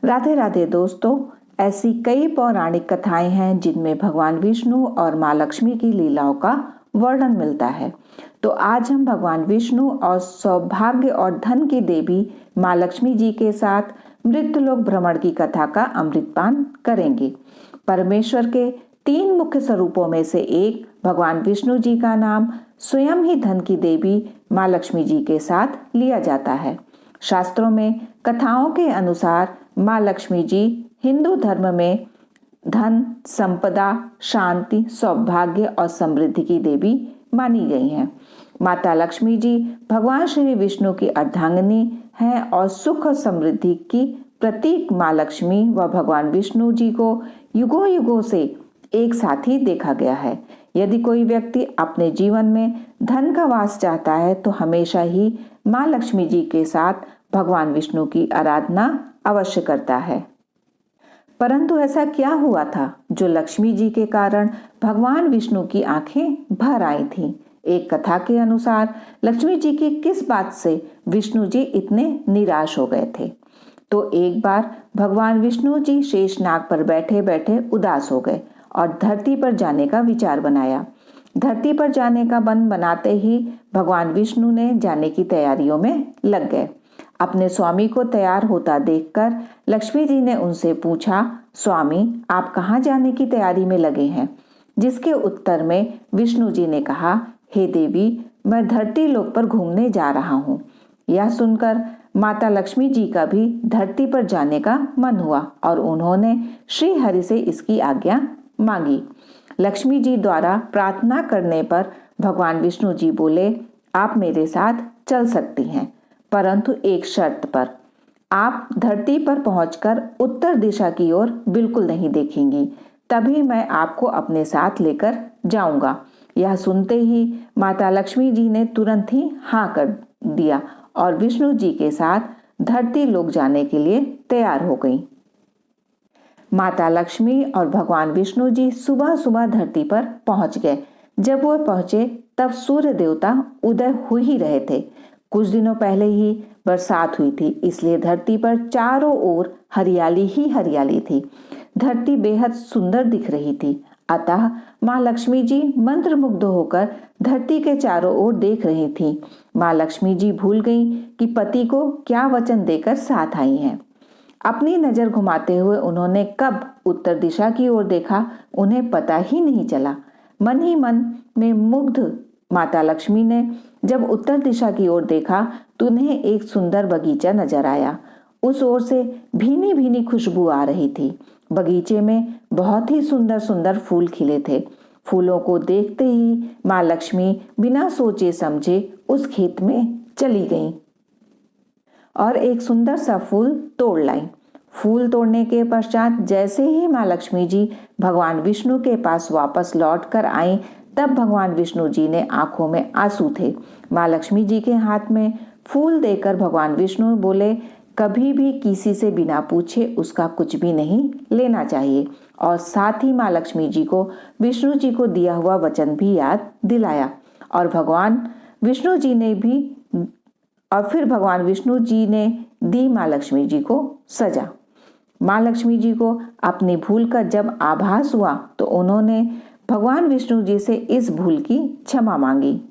राधे राधे दोस्तों। ऐसी कई पौराणिक कथाएं हैं जिनमें भगवान विष्णु और माँ लक्ष्मी की लीलाओं का वर्णन मिलता है। तो आज हम भगवान विष्णु और सौभाग्य और धन की देवी माँ लक्ष्मी जी के साथ मृत्युलोक भ्रमण की कथा का अमृतपान करेंगे। परमेश्वर के तीन मुख्य स्वरूपों में से एक भगवान विष्णु जी का नाम स्वयं ही धन की देवी माँ लक्ष्मी जी के साथ लिया जाता है। शास्त्रों में कथाओं के अनुसार माँ लक्ष्मी जी हिंदू धर्म में धन, संपदा, शांति, सौभाग्य और समृद्धि की देवी मानी गई हैं। माता लक्ष्मी जी भगवान श्री विष्णु की अर्धांगिनी हैं और सुख और समृद्धि की प्रतीक माँ लक्ष्मी व भगवान विष्णु जी को युगों युगों से एक साथ ही देखा गया है। यदि कोई व्यक्ति अपने जीवन में धन का वास चाहता है तो हमेशा ही माँ लक्ष्मी जी के साथ भगवान विष्णु की आराधना अवश्य करता है। परंतु ऐसा क्या हुआ था जो लक्ष्मी जी के कारण भगवान विष्णु की आंखें भर आई थीं? एक कथा के अनुसार लक्ष्मी जी की किस बात से विष्णु जी इतने निराश हो गए थे? तो एक बार भगवान विष्णु जी शेषनाग पर बैठे बैठे उदास हो गए और धरती पर जाने का विचार बनाया। धरती पर जाने का मन बनाते ही भगवान विष्णु ने जाने की तैयारियों में लग गए। अपने स्वामी को तैयार होता देखकर लक्ष्मी जी ने उनसे पूछा, स्वामी आप कहाँ जाने की तैयारी में लगे हैं? जिसके उत्तर में विष्णु जी ने कहा, हे देवी, मैं धरती लोक पर घूमने जा रहा हूँ। यह सुनकर माता लक्ष्मी जी का भी धरती पर जाने का मन हुआ और उन्होंने श्री हरि से इसकी आज्ञा मांगी। लक्ष्मी जी द्वारा प्रार्थना करने पर भगवान विष्णु जी बोले, आप मेरे साथ चल सकती हैं, परंतु एक शर्त पर। आप धरती पर पहुंचकर उत्तर दिशा की ओर बिल्कुल नहीं देखेंगी, तभी मैं आपको अपने साथ लेकर जाऊंगा। यह सुनते ही माता लक्ष्मी जी ने तुरंत ही हाँ कर दिया और विष्णु जी के साथ धरती लोक जाने के लिए तैयार हो गई। माता लक्ष्मी और भगवान विष्णु जी सुबह सुबह धरती पर पहुंच गए। जब वो पहुंचे तब सूर्य देवता उदय हो ही रहे थे। कुछ दिनों पहले ही बरसात हुई थी, इसलिए धरती पर चारों ओर हरियाली ही हरियाली थी। धरती बेहद सुंदर दिख रही थी। अतः माँ लक्ष्मी जी मंत्रमुग्ध होकर धरती के चारों ओर देख रही थीं। माँ लक्ष्मी जी भूल गईं कि पति को क्या वचन देकर साथ आई हैं। अपनी नजर घुमाते हुए उन्होंने कब उत्तर दिशा की ओर देखा, उन्हें पता ही नहीं चला। मन ही मन में मुग्ध माता लक्ष्मी ने जब उत्तर दिशा की ओर देखा तो उन्हें एक सुंदर बगीचा नजर आया। उस ओर से भीनी भीनी खुशबू आ रही थी। बगीचे में बहुत ही सुंदर सुंदर फूल खिले थे। फूलों को देखते ही माँ लक्ष्मी बिना सोचे समझे उस खेत में चली गईं और एक सुंदर सा फूल तोड़ लाई। फूल तोड़ने के पश्चात जैसे ही माँ लक्ष्मी जी भगवान विष्णु के पास वापस लौट कर आई, तब भगवान विष्णु जी ने आंखों में आंसू थे। माँ लक्ष्मी जी के हाथ में फूल देकर भगवान विष्णु बोले, कभी भी किसी से बिना पूछे उसका कुछ भी नहीं लेना चाहिए। और साथ ही माँ लक्ष्मी जी को विष्णु जी को दिया हुआ वचन भी याद दिलाया। और फिर भगवान विष्णु जी ने दी माँ लक्ष्मी जी को सजा। माँ लक्ष्मी जी को अपनी भूल का जब आभास हुआ तो उन्होंने भगवान विष्णु जी से इस भूल की क्षमा मांगी।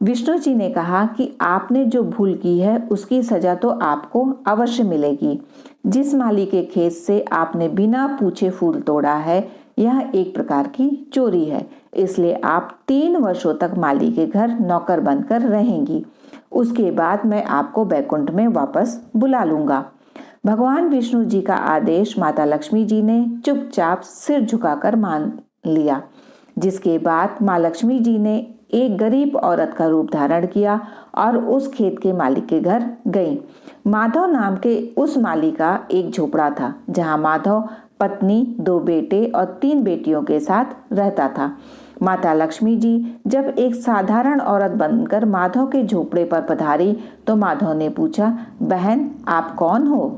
विष्णु जी ने कहा कि आपने जो भूल की है उसकी सजा तो आपको अवश्य मिलेगी। जिस माली के खेत से आपने बिना पूछे फूल तोड़ा है, यह एक प्रकार की चोरी है। इसलिए आप 3 वर्षों तक माली के घर नौकर बनकर रहेंगी। उसके बाद मैं आपको बैकुंठ में वापस बुला लूंगा। भगवान विष्णु जी का आदेश माता लक्ष्मी जी ने चुपचाप सिर झुकाकर मान लिया। जिसके बाद माँ लक्ष्मी जी ने एक गरीब औरत का रूप धारण किया और उस खेत के मालिक के घर गई। माधव नाम के उस माली का एक झोपड़ा था, जहां माधव पत्नी, 2 बेटे और 3 बेटियों के साथ रहता था। माता लक्ष्मी जी जब एक साधारण औरत बनकर माधव के झोपड़े पर पधारी तो माधव ने पूछा, बहन आप कौन हो?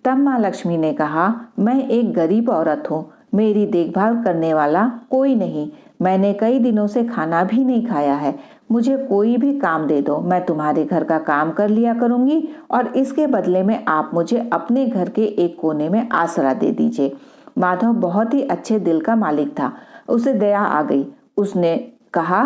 तब माँ लक्ष्मी ने कहा, मैं एक गरीब औरत हूँ, मेरी देखभाल करने वाला कोई नहीं। मैंने कई दिनों से खाना भी नहीं खाया है। मुझे कोई भी काम दे दो, मैं तुम्हारे घर का काम कर लिया करूंगी और इसके बदले में आप मुझे अपने घर के एक कोने में आसरा दे दीजिए। माधव बहुत ही अच्छे दिल का मालिक था। उसे दया आ गई। उसने कहा,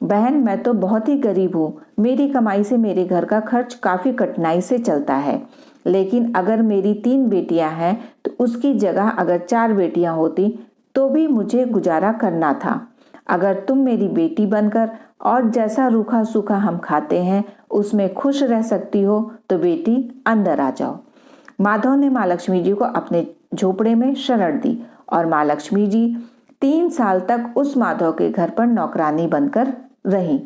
बहन, मैं तो बहुत ही गरीब हूँ। मेरी कमाई से मेरे घर का खर्च काफी कठिनाई से चलता है, लेकिन अगर मेरी 3 बेटियां हैं तो उसकी जगह अगर 4 बेटियां होती तो भी मुझे गुजारा करना था। अगर तुम मेरी बेटी बनकर और जैसा रूखा सूखा हम खाते हैं उसमें खुश रह सकती हो तो बेटी अंदर आ जाओ। माधव ने माँ लक्ष्मी जी को अपने झोपड़े में शरण दी और माँ लक्ष्मी जी 3 साल तक उस माधव के घर पर नौकरानी बनकर रही।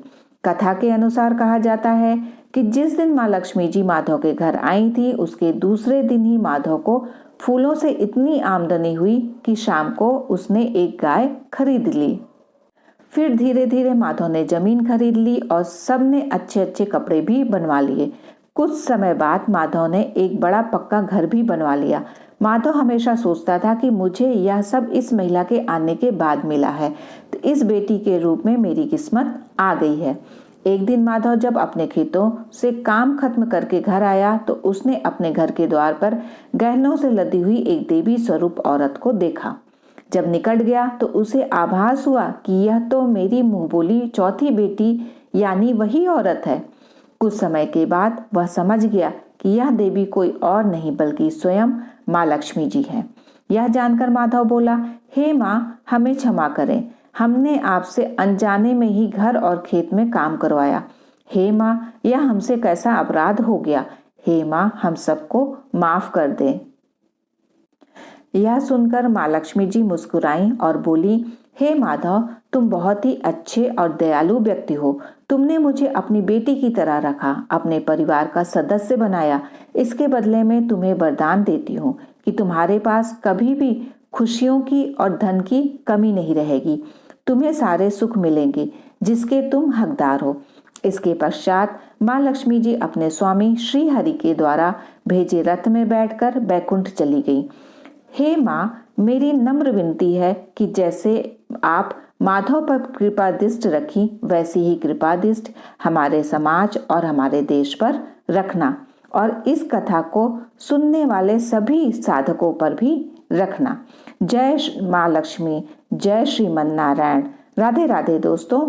कथा के अनुसार कहा जाता है कि जिस दिन माँ लक्ष्मी जी माधव के घर आई थी उसके दूसरे दिन ही माधव को फूलों से इतनी आमदनी हुई कि शाम को उसने एक गाय खरीद ली। फिर धीरे धीरे माधव ने जमीन खरीद ली और सबने अच्छे अच्छे कपड़े भी बनवा लिए। कुछ समय बाद माधव ने एक बड़ा पक्का घर भी बनवा लिया। माधव हमेशा सोचता था कि मुझे यह सब इस महिला के आने के बाद मिला है, तो इस बेटी के रूप में मेरी किस्मत आ गई है। एक दिन माधव जब अपने खेतों से काम खत्म करके घर आया तो उसने अपने घर के द्वार पर गहनों से लदी हुई एक देवी स्वरूप औरत को देखा। जब निकट गया तो उसे आभास हुआ कि यह तो मेरी मुंहबोली चौथी बेटी यानी वही औरत है। कुछ समय के बाद वह समझ गया कि यह देवी कोई और नहीं बल्कि स्वयं माँ लक्ष्मी जी है। यह जानकर माधव बोला, हे माँ, हमें क्षमा करें, हमने आपसे अनजाने में ही घर और खेत में काम करवाया। हे माँ, यह हमसे कैसा अपराध हो गया। हे माँ, हम सबको माफ कर दें। यह सुनकर माँ लक्ष्मी जी मुस्कुराईं और बोली, हे माधव, तुम बहुत ही अच्छे और दयालु व्यक्ति हो। तुमने मुझे अपनी बेटी की तरह रखा, अपने परिवार का सदस्य बनाया। इसके बदले में तुम्हें वरदान देती हूँ कि तुम्हारे पास कभी भी खुशियों की और धन की कमी नहीं रहेगी। तुम्हें सारे सुख मिलेंगे जिसके तुम हकदार हो। इसके पश्चात माँ लक्ष्मी जी अपने स्वामी श्री हरि के द्वारा भेजे रथ में बैठकर बैकुंठ चली गई। हे माँ, मेरी नम्र विनती है कि जैसे आप माधव पर कृपा दृष्टि रखी वैसी ही कृपा दृष्टि हमारे समाज और हमारे देश पर रखना और इस कथा को सुनने वाले सभी साधकों पर भी रखना। जय माँ लक्ष्मी, जय श्रीमन नारायण। राधे राधे दोस्तों।